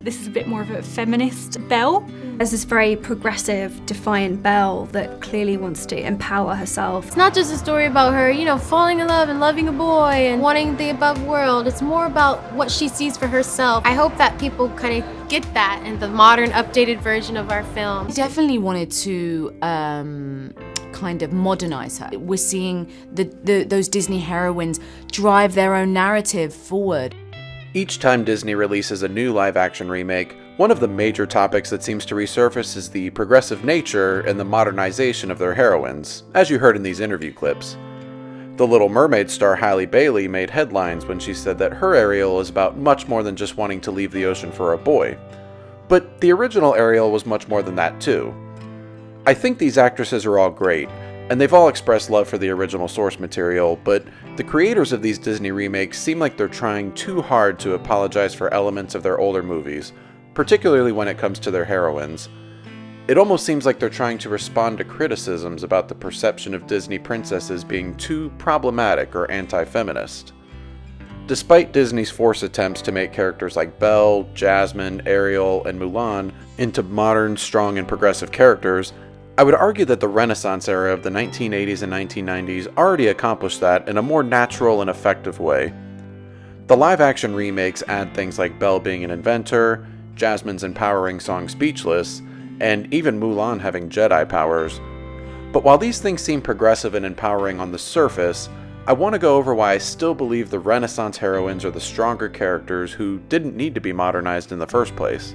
This is a bit more of a feminist Belle. There's this very progressive, defiant Belle that clearly wants to empower herself. It's not just a story about her, falling in love and loving a boy and wanting the above world. It's more about what she sees for herself. I hope that people kind of get that in the modern, updated version of our film. I definitely wanted to kind of modernize her. We're seeing those Disney heroines drive their own narrative forward. Each time Disney releases a new live-action remake, one of the major topics that seems to resurface is the progressive nature and the modernization of their heroines, as you heard in these interview clips. The Little Mermaid star Halle Bailey made headlines when she said that her Ariel is about much more than just wanting to leave the ocean for a boy. But the original Ariel was much more than that too. I think these actresses are all great, and they've all expressed love for the original source material, but the creators of these Disney remakes seem like they're trying too hard to apologize for elements of their older movies, particularly when it comes to their heroines. It almost seems like they're trying to respond to criticisms about the perception of Disney princesses being too problematic or anti-feminist. Despite Disney's forced attempts to make characters like Belle, Jasmine, Ariel, and Mulan into modern, strong, and progressive characters, I would argue that the Renaissance era of the 1980s and 1990s already accomplished that in a more natural and effective way. The live-action remakes add things like Belle being an inventor, Jasmine's empowering song Speechless, and even Mulan having Jedi powers. But while these things seem progressive and empowering on the surface, I want to go over why I still believe the Renaissance heroines are the stronger characters who didn't need to be modernized in the first place.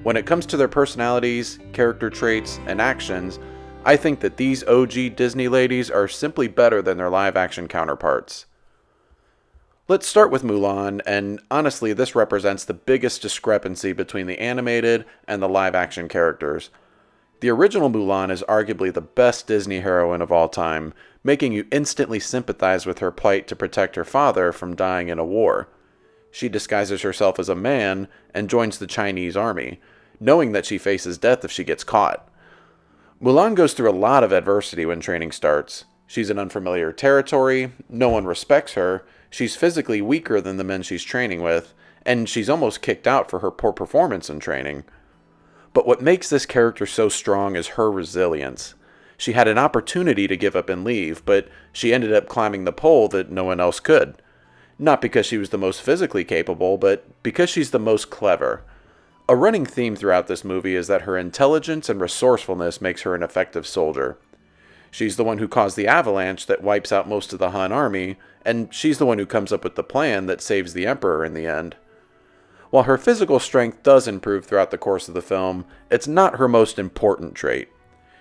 When it comes to their personalities, character traits, and actions, I think that these OG Disney ladies are simply better than their live-action counterparts. Let's start with Mulan, and honestly this represents the biggest discrepancy between the animated and the live-action characters. The original Mulan is arguably the best Disney heroine of all time, making you instantly sympathize with her plight to protect her father from dying in a war. She disguises herself as a man and joins the Chinese army, knowing that she faces death if she gets caught. Mulan goes through a lot of adversity when training starts. She's in unfamiliar territory, no one respects her, she's physically weaker than the men she's training with, and she's almost kicked out for her poor performance in training. But what makes this character so strong is her resilience. She had an opportunity to give up and leave, but she ended up climbing the pole that no one else could. Not because she was the most physically capable, but because she's the most clever. A running theme throughout this movie is that her intelligence and resourcefulness makes her an effective soldier. She's the one who caused the avalanche that wipes out most of the Han army, and she's the one who comes up with the plan that saves the Emperor in the end. While her physical strength does improve throughout the course of the film, it's not her most important trait.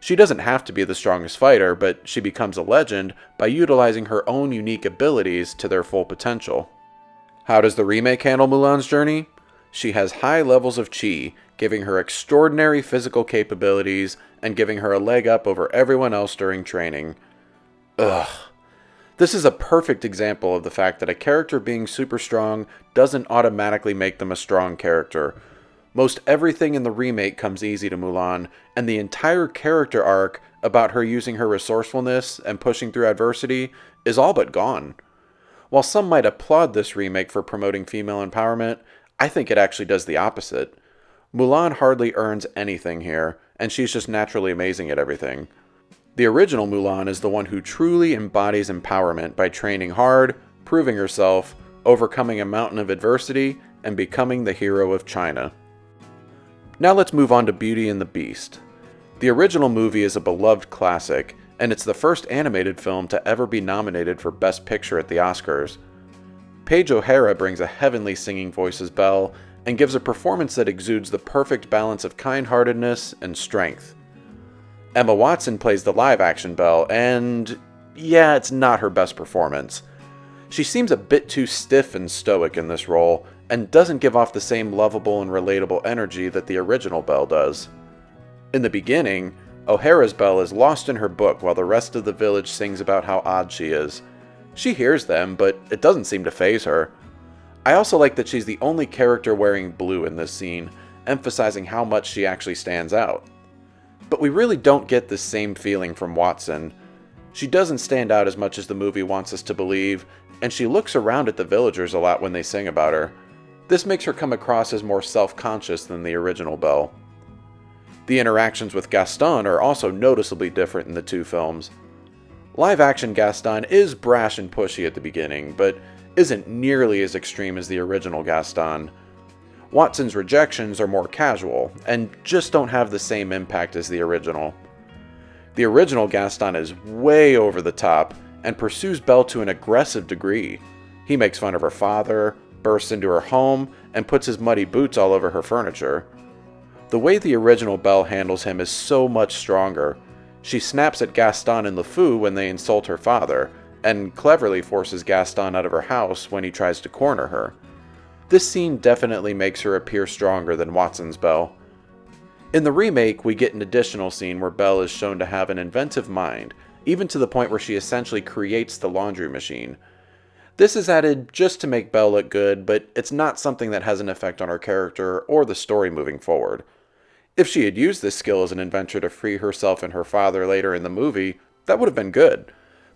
She doesn't have to be the strongest fighter, but she becomes a legend by utilizing her own unique abilities to their full potential. How does the remake handle Mulan's journey? She has high levels of chi, giving her extraordinary physical capabilities and giving her a leg up over everyone else during training. Ugh. This is a perfect example of the fact that a character being super strong doesn't automatically make them a strong character. Most everything in the remake comes easy to Mulan, and the entire character arc about her using her resourcefulness and pushing through adversity is all but gone. While some might applaud this remake for promoting female empowerment, I think it actually does the opposite. Mulan hardly earns anything here, and she's just naturally amazing at everything. The original Mulan is the one who truly embodies empowerment by training hard, proving herself, overcoming a mountain of adversity, and becoming the hero of China. Now let's move on to Beauty and the Beast. The original movie is a beloved classic, and it's the first animated film to ever be nominated for Best Picture at the Oscars. Paige O'Hara brings a heavenly singing voice as Belle, and gives a performance that exudes the perfect balance of kind-heartedness and strength. Emma Watson plays the live-action Belle, and yeah, it's not her best performance. She seems a bit too stiff and stoic in this role, and doesn't give off the same lovable and relatable energy that the original Belle does. In the beginning, O'Hara's Belle is lost in her book while the rest of the village sings about how odd she is. She hears them, but it doesn't seem to faze her. I also like that she's the only character wearing blue in this scene, emphasizing how much she actually stands out. But we really don't get this same feeling from Watson. She doesn't stand out as much as the movie wants us to believe, and she looks around at the villagers a lot when they sing about her. This makes her come across as more self-conscious than the original Belle. The interactions with Gaston are also noticeably different in the two films. Live-action Gaston is brash and pushy at the beginning, but isn't nearly as extreme as the original Gaston. Watson's rejections are more casual, and just don't have the same impact as the original. The original Gaston is way over the top, and pursues Belle to an aggressive degree. He makes fun of her father, bursts into her home, and puts his muddy boots all over her furniture. The way the original Belle handles him is so much stronger. She snaps at Gaston and LeFou when they insult her father, and cleverly forces Gaston out of her house when he tries to corner her. This scene definitely makes her appear stronger than Watson's Belle. In the remake, we get an additional scene where Belle is shown to have an inventive mind, even to the point where she essentially creates the laundry machine. This is added just to make Belle look good, but it's not something that has an effect on her character or the story moving forward. If she had used this skill as an inventor to free herself and her father later in the movie, that would have been good.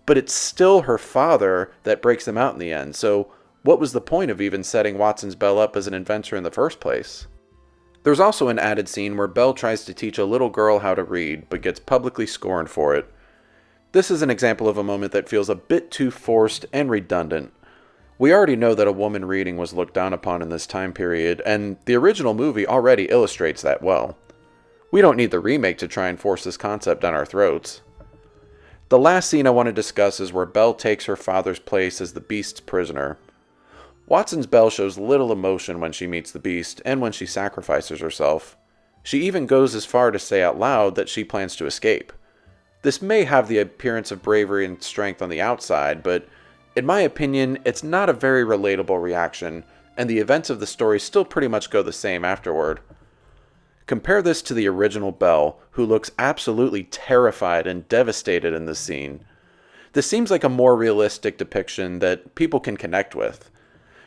But it's still her father that breaks them out in the end, so what was the point of even setting Watson's Belle up as an inventor in the first place? There's also an added scene where Belle tries to teach a little girl how to read, but gets publicly scorned for it. This is an example of a moment that feels a bit too forced and redundant. We already know that a woman reading was looked down upon in this time period, and the original movie already illustrates that well. We don't need the remake to try and force this concept down our throats. The last scene I want to discuss is where Belle takes her father's place as the Beast's prisoner. Watson's Belle shows little emotion when she meets the Beast and when she sacrifices herself. She even goes as far to say out loud that she plans to escape. This may have the appearance of bravery and strength on the outside, but in my opinion, it's not a very relatable reaction, and the events of the story still pretty much go the same afterward. Compare this to the original Belle, who looks absolutely terrified and devastated in this scene. This seems like a more realistic depiction that people can connect with.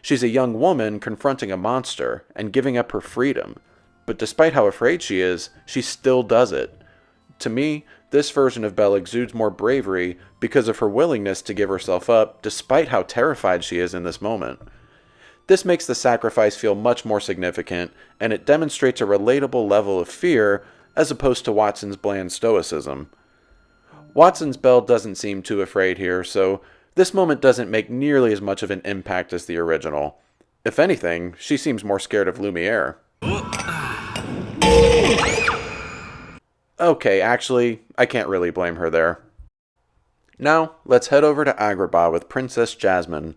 She's a young woman confronting a monster and giving up her freedom, but despite how afraid she is, she still does it. To me, this version of Belle exudes more bravery because of her willingness to give herself up despite how terrified she is in this moment. This makes the sacrifice feel much more significant, and it demonstrates a relatable level of fear as opposed to Watson's bland stoicism. Watson's Belle doesn't seem too afraid here, so this moment doesn't make nearly as much of an impact as the original. If anything, she seems more scared of Lumiere. Okay, actually, I can't really blame her there. Now, let's head over to Agrabah with Princess Jasmine.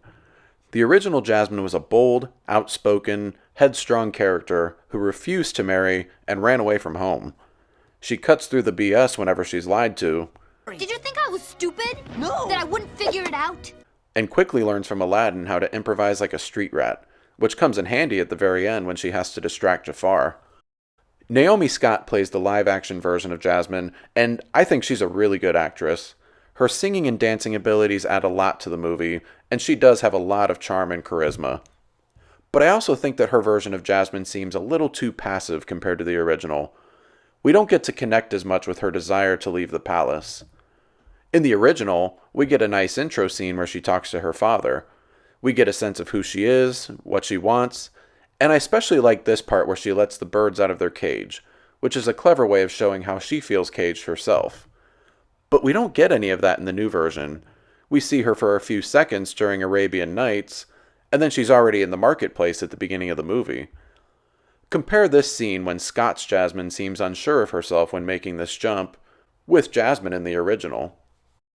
The original Jasmine was a bold, outspoken, headstrong character who refused to marry and ran away from home. She cuts through the BS whenever she's lied to. Did you think I was stupid? No! That I wouldn't figure it out? And quickly learns from Aladdin how to improvise like a street rat, which comes in handy at the very end when she has to distract Jafar. Naomi Scott plays the live-action version of Jasmine, and I think she's a really good actress. Her singing and dancing abilities add a lot to the movie, and she does have a lot of charm and charisma. But I also think that her version of Jasmine seems a little too passive compared to the original. We don't get to connect as much with her desire to leave the palace. In the original, we get a nice intro scene where she talks to her father. We get a sense of who she is, what she wants, and I especially like this part where she lets the birds out of their cage, which is a clever way of showing how she feels caged herself. But we don't get any of that in the new version. We see her for a few seconds during Arabian Nights, and then she's already in the marketplace at the beginning of the movie. Compare this scene when Scott's Jasmine seems unsure of herself when making this jump, with Jasmine in the original.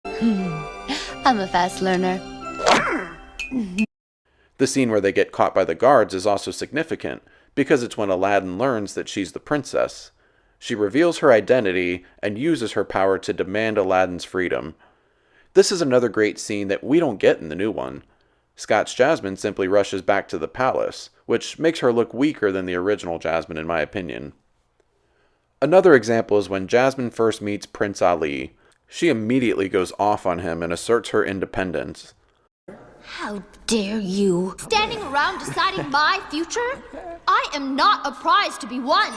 I'm a fast learner. The scene where they get caught by the guards is also significant, because it's when Aladdin learns that she's the princess. She reveals her identity and uses her power to demand Aladdin's freedom. This is another great scene that we don't get in the new one. Scott's Jasmine simply rushes back to the palace, which makes her look weaker than the original Jasmine in my opinion. Another example is when Jasmine first meets Prince Ali. She immediately goes off on him and asserts her independence. How dare you? Standing around deciding my future? I am not a prize to be won.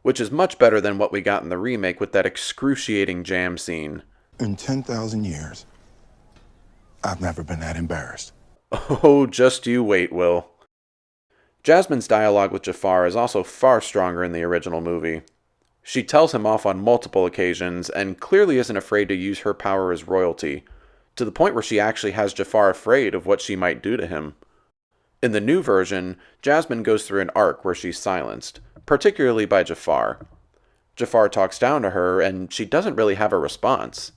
Which is much better than what we got in the remake with that excruciating jam scene. In 10,000 years, I've never been that embarrassed. Oh, just you wait, Will. Jasmine's dialogue with Jafar is also far stronger in the original movie. She tells him off on multiple occasions and clearly isn't afraid to use her power as royalty, to the point where she actually has Jafar afraid of what she might do to him. In the new version, Jasmine goes through an arc where she's silenced, particularly by Jafar. Jafar talks down to her, and she doesn't really have a response.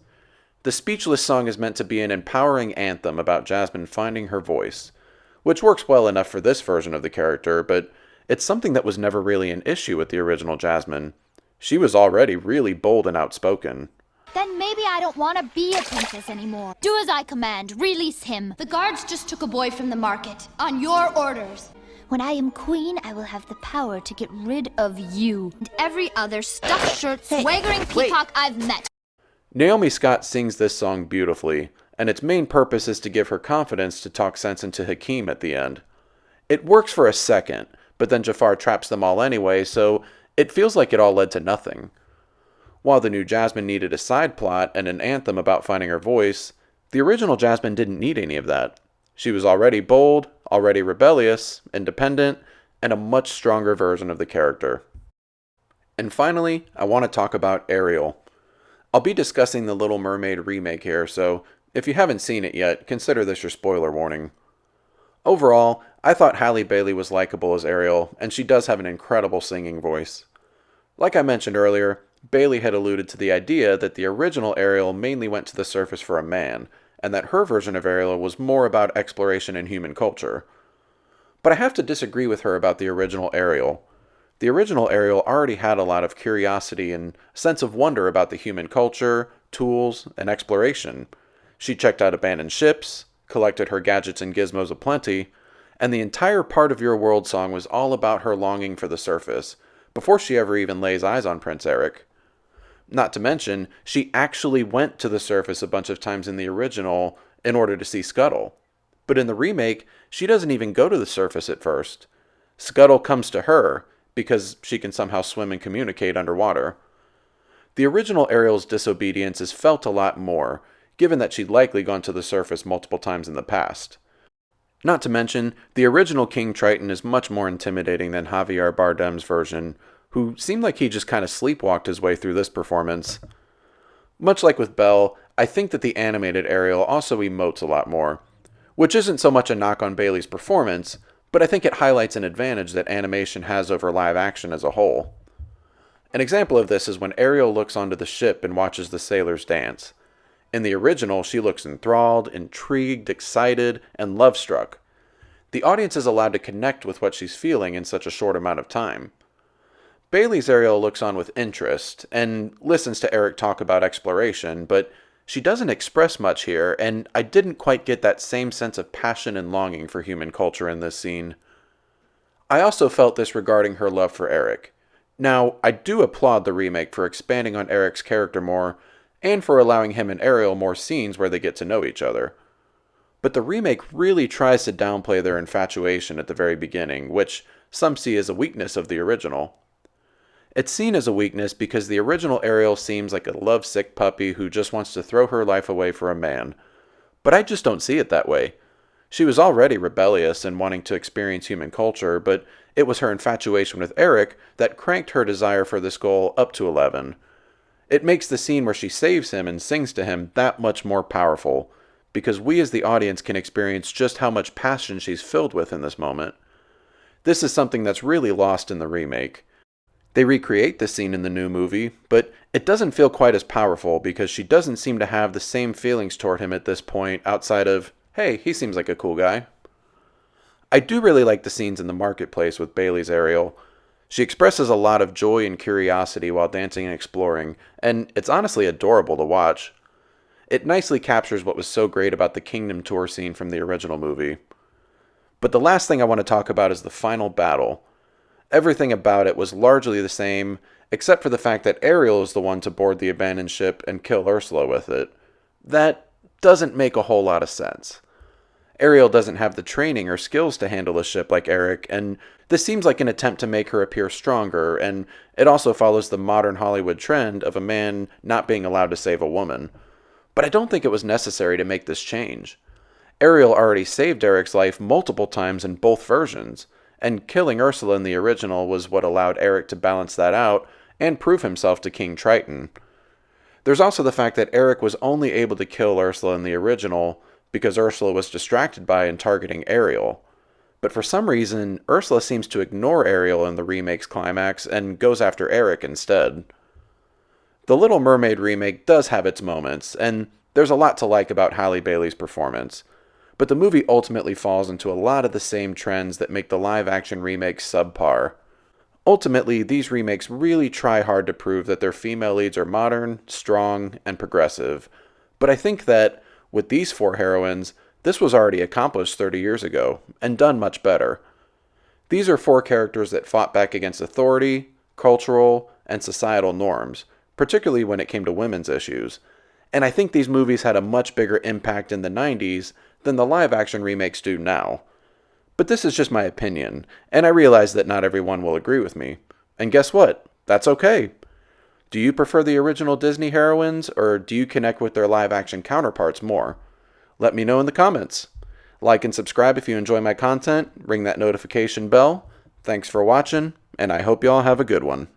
The speechless song is meant to be an empowering anthem about Jasmine finding her voice, which works well enough for this version of the character, but it's something that was never really an issue with the original Jasmine. She was already really bold and outspoken. Then maybe I don't want to be a princess anymore. Do as I command. Release him. The guards just took a boy from the market. On your orders. When I am queen, I will have the power to get rid of you and every other stuffed shirt, swaggering peacock I've met. Naomi Scott sings this song beautifully, and its main purpose is to give her confidence to talk sense into Hakeem at the end. It works for a second, but then Jafar traps them all anyway, so it feels like it all led to nothing. While the new Jasmine needed a side plot and an anthem about finding her voice, the original Jasmine didn't need any of that. She was already bold, already rebellious, independent, and a much stronger version of the character. And finally, I want to talk about Ariel. I'll be discussing the Little Mermaid remake here, so if you haven't seen it yet, consider this your spoiler warning. Overall, I thought Halle Bailey was likable as Ariel, and she does have an incredible singing voice. Like I mentioned earlier, Bailey had alluded to the idea that the original Ariel mainly went to the surface for a man, and that her version of Ariel was more about exploration in human culture. But I have to disagree with her about the original Ariel. The original Ariel already had a lot of curiosity and a sense of wonder about the human culture, tools, and exploration. She checked out abandoned ships, collected her gadgets and gizmos aplenty, and the entire Part of Your World song was all about her longing for the surface, before she ever even lays eyes on Prince Eric. Not to mention, she actually went to the surface a bunch of times in the original in order to see Scuttle. But in the remake, she doesn't even go to the surface at first. Scuttle comes to her, because she can somehow swim and communicate underwater. The original Ariel's disobedience is felt a lot more, given that she'd likely gone to the surface multiple times in the past. Not to mention, the original King Triton is much more intimidating than Javier Bardem's version, who seemed like he just kind of sleepwalked his way through this performance. Much like with Belle, I think that the animated Ariel also emotes a lot more, which isn't so much a knock on Bailey's performance, but I think it highlights an advantage that animation has over live action as a whole. An example of this is when Ariel looks onto the ship and watches the sailors dance. In the original, she looks enthralled, intrigued, excited, and love-struck. The audience is allowed to connect with what she's feeling in such a short amount of time. Bailey's Ariel looks on with interest, and listens to Eric talk about exploration, but she doesn't express much here, and I didn't quite get that same sense of passion and longing for human culture in this scene. I also felt this regarding her love for Eric. Now, I do applaud the remake for expanding on Eric's character more, and for allowing him and Ariel more scenes where they get to know each other. But the remake really tries to downplay their infatuation at the very beginning, which some see as a weakness of the original. It's seen as a weakness because the original Ariel seems like a lovesick puppy who just wants to throw her life away for a man. But I just don't see it that way. She was already rebellious and wanting to experience human culture, but it was her infatuation with Eric that cranked her desire for this goal up to 11. It makes the scene where she saves him and sings to him that much more powerful, because we as the audience can experience just how much passion she's filled with in this moment. This is something that's really lost in the remake. They recreate the scene in the new movie, but it doesn't feel quite as powerful because she doesn't seem to have the same feelings toward him at this point outside of, hey, he seems like a cool guy. I do really like the scenes in the marketplace with Bailey's Ariel. She expresses a lot of joy and curiosity while dancing and exploring, and it's honestly adorable to watch. It nicely captures what was so great about the Kingdom Tour scene from the original movie. But the last thing I want to talk about is the final battle. Everything about it was largely the same, except for the fact that Ariel is the one to board the abandoned ship and kill Ursula with it. That doesn't make a whole lot of sense. Ariel doesn't have the training or skills to handle a ship like Eric, and this seems like an attempt to make her appear stronger, and it also follows the modern Hollywood trend of a man not being allowed to save a woman. But I don't think it was necessary to make this change. Ariel already saved Eric's life multiple times in both versions, and killing Ursula in the original was what allowed Eric to balance that out and prove himself to King Triton. There's also the fact that Eric was only able to kill Ursula in the original because Ursula was distracted by and targeting Ariel. But for some reason, Ursula seems to ignore Ariel in the remake's climax and goes after Eric instead. The Little Mermaid remake does have its moments, and there's a lot to like about Halle Bailey's performance, but the movie ultimately falls into a lot of the same trends that make the live-action remakes subpar. Ultimately, these remakes really try hard to prove that their female leads are modern, strong, and progressive, but I think that, with these 4 heroines, this was already accomplished 30 years ago, and done much better. These are 4 characters that fought back against authority, cultural, and societal norms, particularly when it came to women's issues, and I think these movies had a much bigger impact in the 90s than the live-action remakes do now. But this is just my opinion, and I realize that not everyone will agree with me. And guess what? That's okay. Do you prefer the original Disney heroines, or do you connect with their live-action counterparts more? Let me know in the comments. Like and subscribe if you enjoy my content, ring that notification bell. Thanks for watching, and I hope you all have a good one.